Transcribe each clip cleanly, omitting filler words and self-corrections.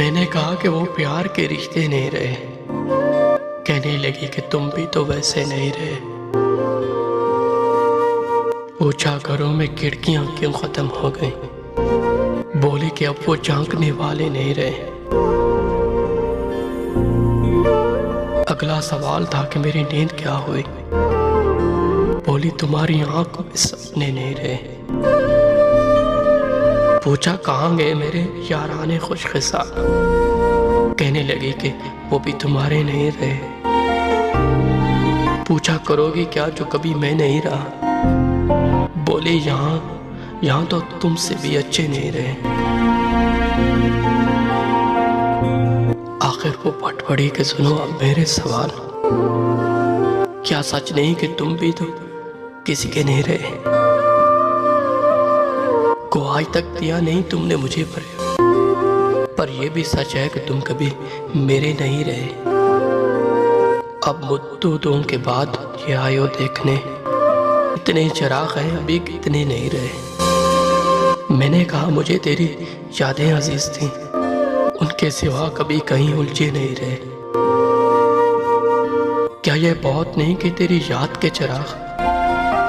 मैंने कहा कि वो प्यार के रिश्ते नहीं रहे। कहने लगी कि तुम भी तो वैसे नहीं रहे। पूछा घरों में खिड़कियां क्यों खत्म हो गई। बोली कि अब वो झांकने वाले नहीं रहे। अगला सवाल था कि मेरी नींद क्या हुई। बोली तुम्हारी आंखों में सपने नहीं रहे। पूछा कहाँ गए मेरे याराने खुशकिस्सा। कहने लगी कि वो भी तुम्हारे नहीं रहे। पूछा करोगी क्या जो कभी मैं नहीं रहा। बोली यहाँ तो तुमसे भी अच्छे नहीं रहे। आखिर वो पट पड़ी कि सुनो अब मेरे सवाल। क्या सच नहीं कि तुम भी तो किसी के नहीं रहे। को आज तक दिया नहीं तुमने मुझे पर यह भी सच है कि तुम कभी मेरे नहीं रहे। अब मुद्दों के बाद ये आयो देखने। इतने चिराग हैं अभी कितने नहीं रहे। मैंने कहा मुझे तेरी यादें अजीज थी। उनके सिवा कभी कहीं उलझे नहीं रहे। क्या ये बहुत नहीं कि तेरी याद के चिराग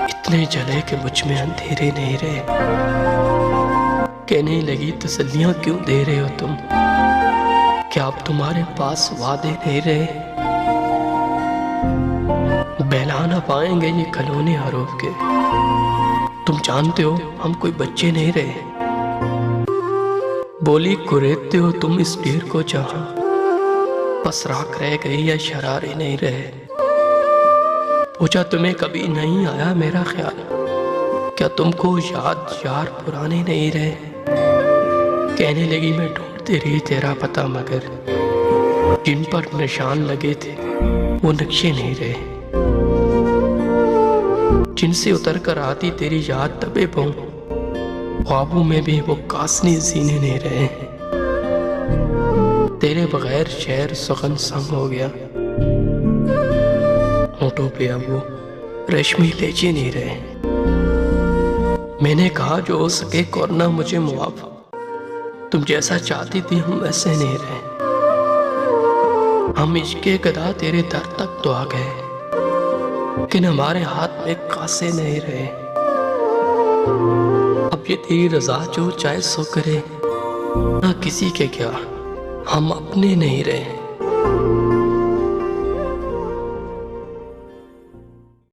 इतने जले कि मुझ में अंधेरे नहीं रहे। कहने लगी तसल्लियां क्यों दे रहे हो तुम। क्या अब तुम्हारे पास वादे नहीं रहे। बहला ना पाएंगे ये खिलौने हरूफ के। तुम जानते हो हम कोई बच्चे नहीं रहे। बोली कुरेदते हो तुम इस ढेर को जहां बस राख रह गई या शरारे नहीं रहे। पूछा तुम्हें कभी नहीं आया मेरा ख्याल। क्या तुमको यार पुराने नहीं रहे। कहने लगी मैं ढूंढती रही तेरा पता मगर जिन पर निशान लगे थे वो नक्शे नहीं रहे। जिनसे उतर कर आती तेरी याद तबे पाऊं ख्वाबों में भी वो कासनी जीने नहीं रहे। तेरे बगैर शहर सुगन संग हो गया। होठों पे अब वो रेशमी लेचे नहीं रहे। मैंने कहा जो हो सके करना मुझे मुआफ। तुम जैसा चाहती थी हम वैसे नहीं रहे। हम इश्के गदा तेरे दर तक तो आ गए लेकिन हमारे हाथ में कासे नहीं रहे। अब ये तेरी रजा जो चाहे सो करे ना किसी के क्या हम अपने नहीं रहे।